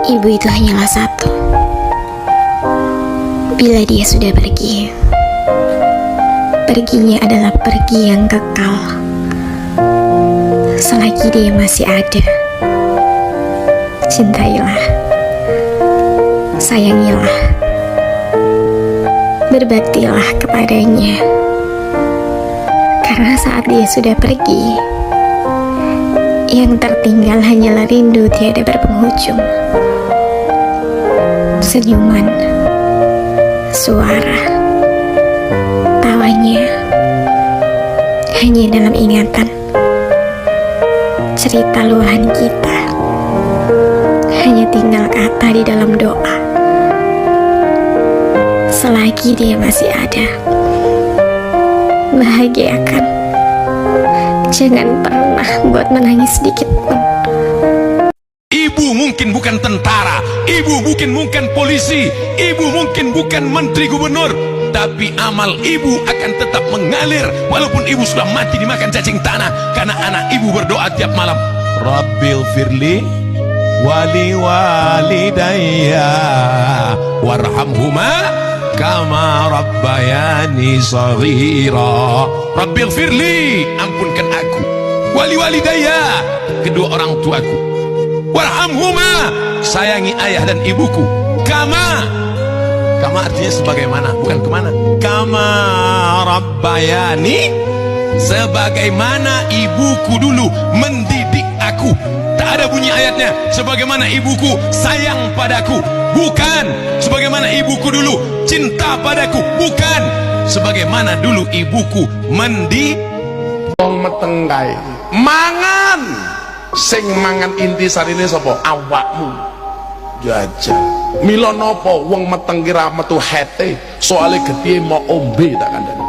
Ibu itu hanyalah satu. Bila dia sudah pergi, perginya adalah pergi yang kekal. Selagi dia masih ada, cintailah, sayangilah, berbaktilah kepadanya. Karena saat dia sudah pergi, yang tertinggal hanyalah rindu tiada berpenghujung. Senyuman, suara, tawanya hanya dalam ingatan. Cerita luahan kita hanya tinggal kata di dalam doa. Selagi dia masih ada, bahagiakan. Jangan pernah buat menangis sedikit pun. Ibu mungkin bukan tentara, ibu bukan polisi, ibu mungkin bukan menteri gubernur, tapi amal ibu akan tetap mengalir walaupun ibu sudah mati dimakan cacing tanah, karena anak ibu berdoa tiap malam, Rabbil firli wali walidayya warhamhuma kama rabbayani shaghira. Rabbil firli, ampunkan aku, wali walidayya, kedua orang tuaku, warhamhuma, sayangi ayah dan ibuku, kama artinya sebagaimana, bukan kemana, kama rabbayani, sebagaimana ibuku dulu mendidik aku. Tak ada bunyi ayatnya sebagaimana ibuku sayang padaku, bukan sebagaimana ibuku dulu cinta padaku, bukan sebagaimana dulu ibuku wong meteng kae mangan, sing mangan inti sarine sapa? Awakmu. Jajal mila napa wong meteng ki ra metu hete, soale gedhe mau ombe tak kandhani.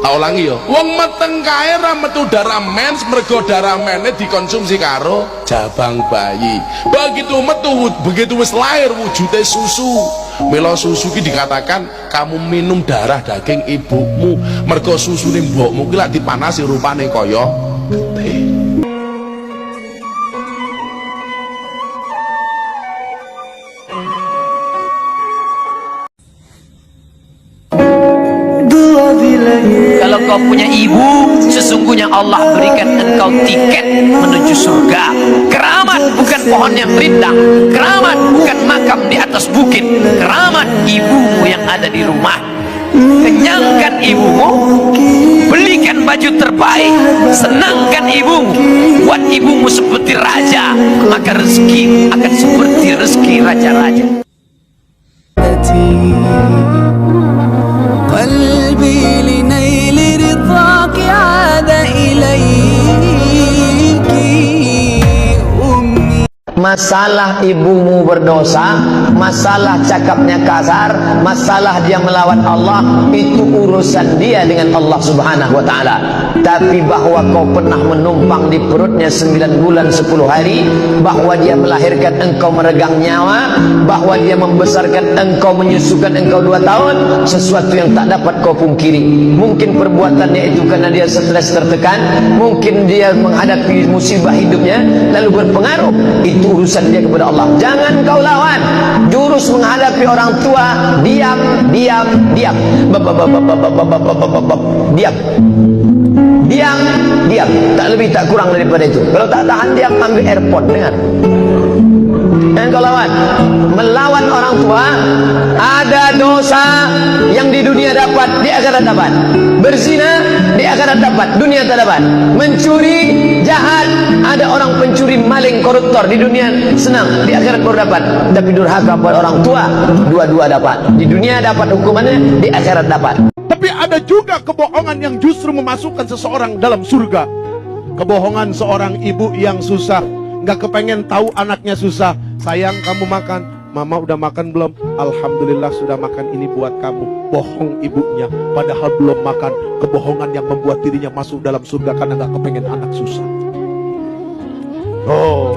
Tak ulangi ya, wong meteng kae ra metu darah mens, mergo darah mene dikonsumsi karo jabang bayi. Begitu wis lahir wujude susu. Mila susu ki dikatakan kamu minum darah daging ibumu, mergo susune mbokmu ki lak dipanasi rupane kaya getih. Kalau kau punya ibu, sesungguhnya Allah berikan engkau tiket menuju surga. Keramat bukan pohon yang rindang, keramat bukan makam di atas bukit, keramat ibumu yang ada di rumah. Kenyangkan ibumu, belikan baju terbaik, senangkan ibumu, buat ibumu seperti raja, maka rezeki akan seperti rezeki raja-raja. Masalah ibumu berdosa, masalah cakapnya kasar, masalah dia melawan Allah, itu urusan dia dengan Allah Subhanahu wa ta'ala. Tapi bahwa kau pernah menumpang di perutnya 9 bulan 10 hari, bahwa dia melahirkan engkau meregang nyawa, bahwa dia membesarkan engkau, menyusukan engkau 2 tahun, sesuatu yang tak dapat kau pungkiri. Mungkin perbuatannya itu karena dia stres tertekan, mungkin dia menghadapi musibah hidupnya lalu berpengaruh, itu urusan dia kepada Allah. Jangan kau lawan. Jurus menghadapi orang tua, diam. Diam. Tak lebih tak kurang daripada itu. Kalau tak tahan diam, ambil airport, dengar. Dan kau lawan. Melawan orang tua, ada dosa yang di dunia dapat, di akhirat dapat. Berzina, di akhirat dapat, dunia tak dapat. Mencuri, jahat, ada orang pencuri, maling, koruptor, di dunia senang, di akhirat baru dapat. Tapi durhaka pada orang tua, dua-dua dapat. Di dunia dapat hukumannya, di akhirat dapat. Tapi ada juga kebohongan yang justru memasukkan seseorang dalam surga. Kebohongan seorang ibu yang susah, nggak kepengen tahu anaknya susah. Sayang, kamu makan. Mama udah makan belum? Alhamdulillah sudah makan, ini buat kamu. Bohong ibunya, padahal belum makan. Kebohongan yang membuat dirinya masuk dalam surga karena nggak kepengen anak susah. Oh,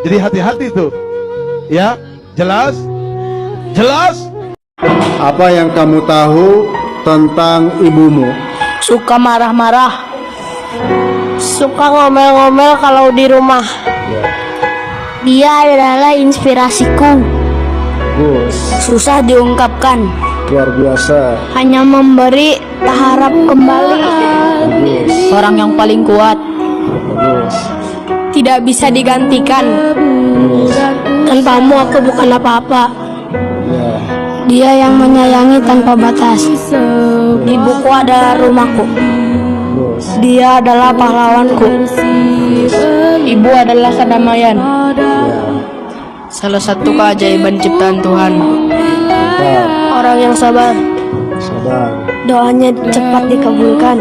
jadi hati-hati tuh. Ya, jelas? Jelas? Apa yang kamu tahu tentang ibumu? Suka marah-marah, suka ngomel-ngomel kalau di rumah. Dia adalah inspirasiku. Bagus, Susah diungkapkan. luar biasa. Hanya memberi tak harap kembali. Bagus, Orang yang paling kuat. bagus. Tidak bisa digantikan. Tanpamu aku bukan apa-apa. Ya, Dia yang menyayangi tanpa batas. Ibuku adalah rumahku. bagus. Dia adalah pahlawanku. Ibu adalah kedamaian. Salah satu keajaiban ciptaan Tuhan. Mantap, Orang yang sabar, sabar. doanya cepat dikabulkan.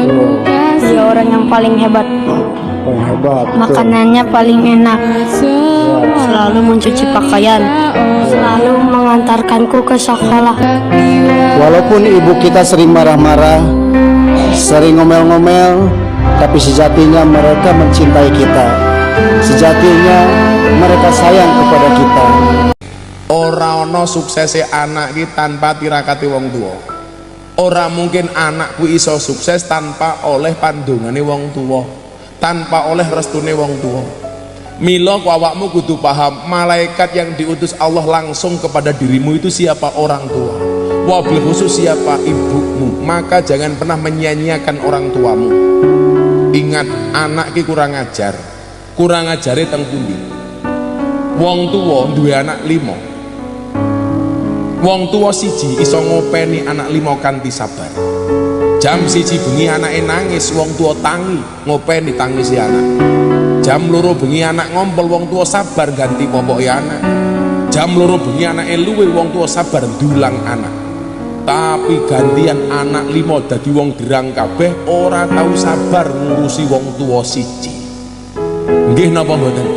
Tuh, Dia orang yang paling hebat. yang hebat. Betul. Makanannya paling enak. Selalu mencuci pakaian. Selalu mengantarkanku ke sekolah. Walaupun ibu kita sering marah-marah, sering ngomel-ngomel, tapi sejatinya mereka mencintai kita. Sejatinya mereka sayang kepada kita. Ora ana suksese anak ki tanpa tirakati wong tua. Ora mungkin anakku iso sukses tanpa oleh pandungane wong tua, tanpa oleh restune wong tua. Mila awakmu kudu paham, malaikat yang diutus Allah langsung kepada dirimu itu siapa? Orang tua. Wabil khusus siapa? Ibumu. Maka jangan pernah menyia-nyiakan orang tuamu. Ingat, anak ki kurang ajar. Kurang ajare teng pundi? Wong tua duwe anak 5. Wong tua siji iso ngopeni anak 5 kanthi sabar. Jam 1 bengi anake nangis, wong tua tangi ngopeni tangisi anak. Jam 2 bengi anak ngompol, wong tua sabar ganti popoke anak. Jam 2 bengi anake luwe, wong tua sabar dulang anak. Tapi gantian anak 5 dadi wong gerang kabeh, ora tau sabar ngurusi wong tua siji. Nggih napa mboten?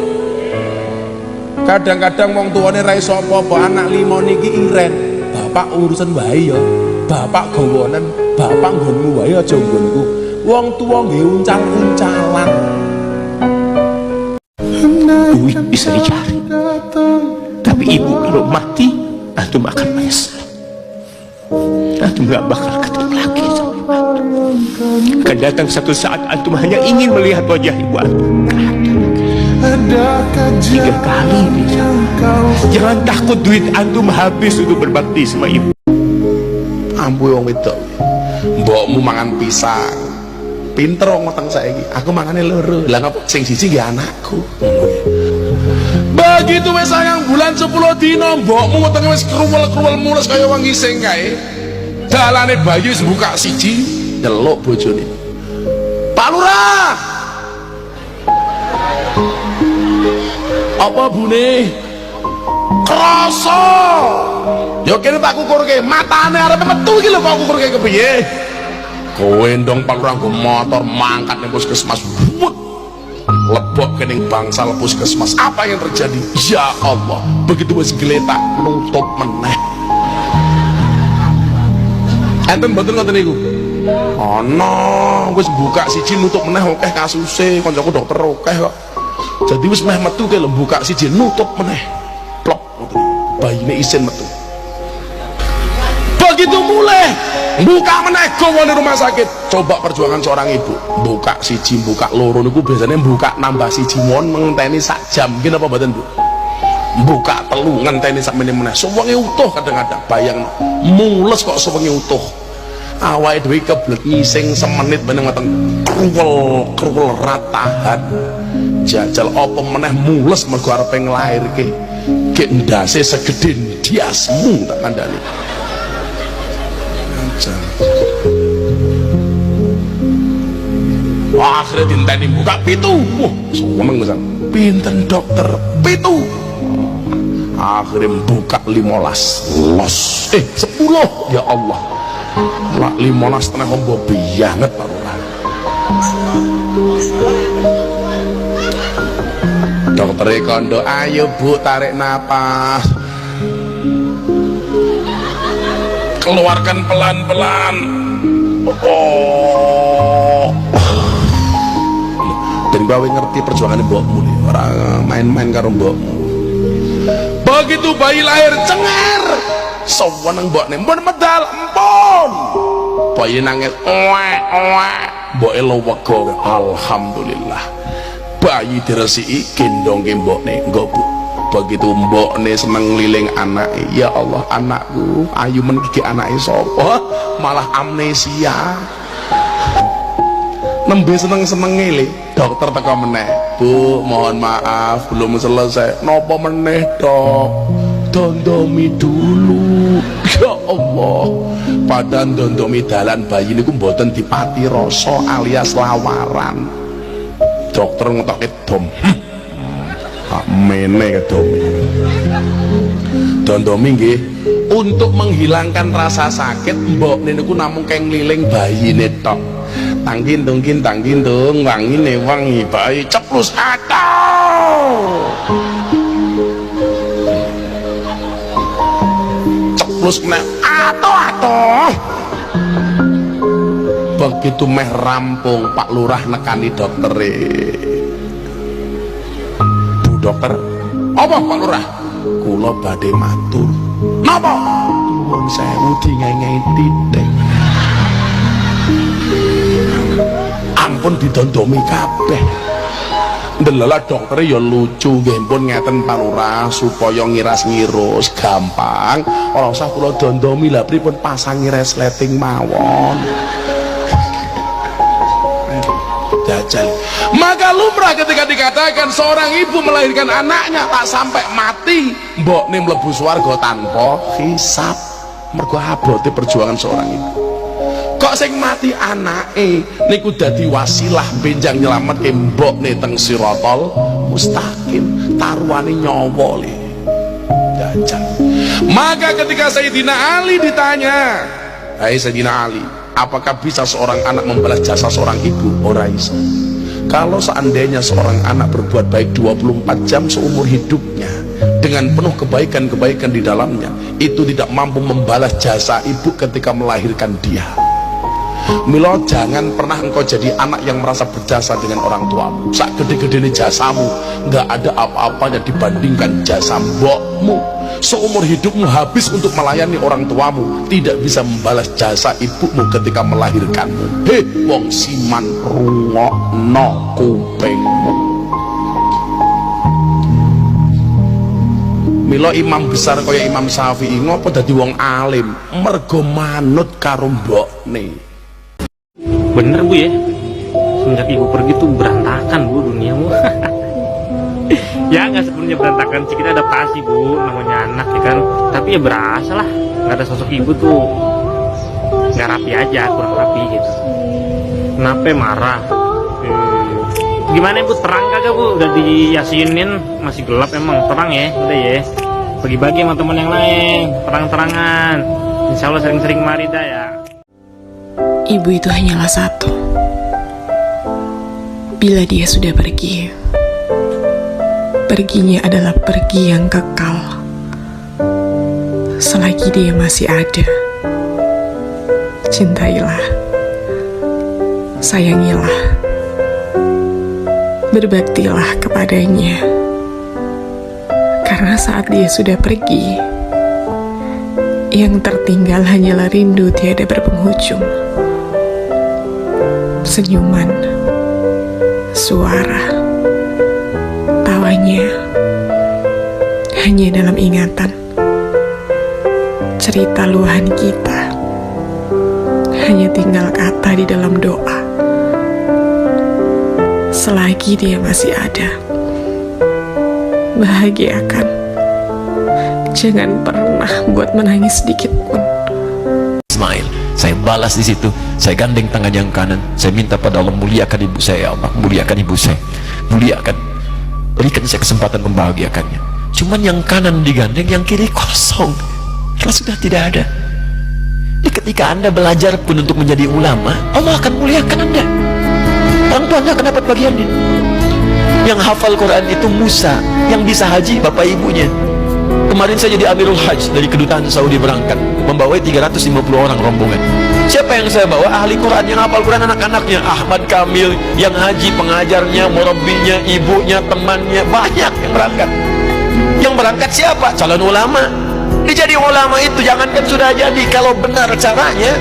Kadang-kadang wong tuane ra iso apa-apa, anak 5 niki iren. Bapak urusan wae ya. Bapak gawonen, bapak nggonmu wae aja nggonku. Wong tua nggih uncal-uncalan. Duit bisa dicari, tapi ibu kalau mati, antum akan menyesal. Antum gak bakal ketemu lagi sama antum. Akan datang satu saat antum hanya ingin melihat wajah ibu antum. 3 kali bisa. Jangan takut duit antum habis untuk berbakti sama ibu. Ampuh wong wedok. Mbokmu mangan pisang. Pinter wong meteng saiki. Aku mangane loro. Lah ngapa sing siji nggih anakku. Begitu wis sayang bulan 10 dina mbokmu wetenge wis kruwel-kruwel mulus kaya wong ngising kae. Dalane bayi wis buka siji, delok bojone. Pak Lurah. Apa bune? Krasa. Ya kene tak kukurke, matane arep metu iki lho kok kukurke kepiye? Kowe ndong Pak Lurah nggo motor mangkat ning puskesmas. Lebok kening bangsal puskesmas. Apa yang terjadi? Ya Allah, begitu wis geletak nutup meneh. Enten mboten ngoten niku. Ana wis buka siji nutup meneh akeh kasuse, kancaku dokter akeh kok. Jadi wis meh metu ke lho buka siji nutup meneh. Plok ngoten. Bayine isin metu. Begitu mulai buka meneh gawane rumah sakit. Coba perjuangan seorang ibu. Buka siji, buka loro niku biasanya buka nambah siji mon ngenteni sak jam. Nggih napa mboten, Bu? Buka telu ngenteni sak meneh. Suwenge utuh kadang-kadang bayang mules kok suwenge utuh. Awake dhewe keblek ngising semenit meneng weteng kruwel ratahan. Jajal apa meneh mules mergo arepe nglairke. Gek ndase segede ndiasmu tak kandhani. Akhirnya dinteni buka pitu. Wah, seneng misal. Pinten dokter pitu. Akhirnya buka 15 los. 10 ya Allah. Lah 15 tenang ombo biyanget Pak Lurah. Dokter kondo, ayo Bu tarik napas. Keluarkan pelan-pelan. Oh. Dan bawa ngerti perjuangan mbokmu nih, orang main-main karo mbokmu. Begitu bayi lahir cengar, sewenang mbokne mbon medal empon. Bayi nangis, mbok elo wego, alhamdulillah. bayi diresiki gendong mbokne nggo Bu. Begitu mbokne seneng ngliling anake, ya Allah anakku ayu men iki anake sapa, malah amnesia. Nembe seneng-seneng ngele, dokter teko meneh. Bu, mohon maaf belum selesai. Napa meneh, Dok? Dondomi dulu. Ya Allah. Padahal dondomi dalan bayi niku mboten dipati rasa alias lawaran. Dokter ngetoke dom. Mene kedomi. Dondomi nggih untuk menghilangkan rasa sakit mbok niku namung keng ngliling bayine tok. Tanggintung wangine wangi bayi ceplus atau ceplus nek atau begitu meh rampung Pak Lurah nekani doktere. Bu dokter, apa Pak Lurah? Kula badhe matur. Napa? Nuwun sewu dingengi titik. Ampun didondomi kabeh. Ndelala dokter ya lucu nggih pun ngeten Pak Lurah supaya ngiras-ngirus gampang. Ora usah kula dondomi lah pripun pasangi resleting mawon. Jajal. Maka lumrah ketika dikatakan seorang ibu melahirkan anaknya tak sampai mati mbokne mlebu swarga tanpa hisab. Mergo abote perjuangan seorang ibu. Kok sing mati anake niku dadi wasilah benjang nyelametke mbokne teng siratal mustaqim, taruhane nyawa le. Jajal. Maka ketika Sayyidina Ali ditanya, "Hai Sayyidina Ali, apakah bisa seorang anak membalas jasa seorang ibu?" Ora iso. Kalau seandainya seorang anak berbuat baik 24 jam seumur hidupnya dengan penuh kebaikan-kebaikan di dalamnya, itu tidak mampu membalas jasa ibu ketika melahirkan dia. Milo, jangan pernah engkau jadi anak yang merasa berjasa dengan orang tuamu. Sak gede-gede ini jasamu nggak ada apa-apanya dibandingkan jasa mbokmu. Seumur hidupmu habis untuk melayani orang tuamu, tidak bisa membalas jasa ibumu ketika melahirkanmu. Hei wong siman, rungokno kupingmu. Milo imam besar kaya Imam Syafi'i ngopo dadi wong alim mergo manut karo mbokne. Bener Bu ya, semenjak ibu pergi tuh berantakan Bu duniamu. Ya nggak sepenuhnya berantakan sih, kita adaptasi Bu, namanya anak ya kan. Tapi ya berasa lah, nggak ada sosok ibu tuh nggak rapi aja, kurang rapi gitu. Kenapa marah? Gimana Bu, terang kagak Bu? Udah diyasinin, masih gelap emang, terang ya, udah ya. Bagi-bagi sama temen yang lain, terang-terangan. Insya Allah sering-sering mari dah ya. Ibu itu hanyalah satu. Bila dia sudah pergi, perginya adalah pergi yang kekal. Selagi dia masih ada, cintailah, sayangilah, berbaktilah kepadanya. Karena saat dia sudah pergi, yang tertinggal hanyalah rindu tiada berpenghujung. Senyuman, suara, tawanya hanya dalam ingatan. Cerita luahan kita hanya tinggal kata di dalam doa. Selagi dia masih ada, bahagiakan. Jangan pernah buat menangis sedikit pun. Ismail, saya balas di situ. Saya gandeng tangan yang kanan, saya minta pada Allah, muliakan ibu saya ya Allah, muliakan ibu saya, muliakan, berikan saya kesempatan membahagiakannya. Cuman yang kanan digandeng, yang kiri kosong, karena sudah tidak ada. Jadi ketika Anda belajar pun untuk menjadi ulama, Allah akan muliakan Anda. Orang tuanya akan dapat bagiannya. Yang hafal Quran itu Musa, yang bisa haji bapak ibunya. Kemarin saya jadi Amirul Hajj dari kedutaan Saudi berangkat, membawa 350 orang rombongan. Siapa yang saya bawa? Ahli Quran yang hafal Quran, anak-anaknya Ahmad Kamil, yang haji pengajarnya, murabbinya, ibunya, temannya, banyak yang berangkat. Yang berangkat siapa? Calon ulama. Jadi ulama itu jangankan sudah jadi, kalau benar caranya,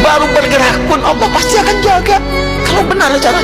baru bergerak pun Allah pasti akan jaga. Kalau benar caranya.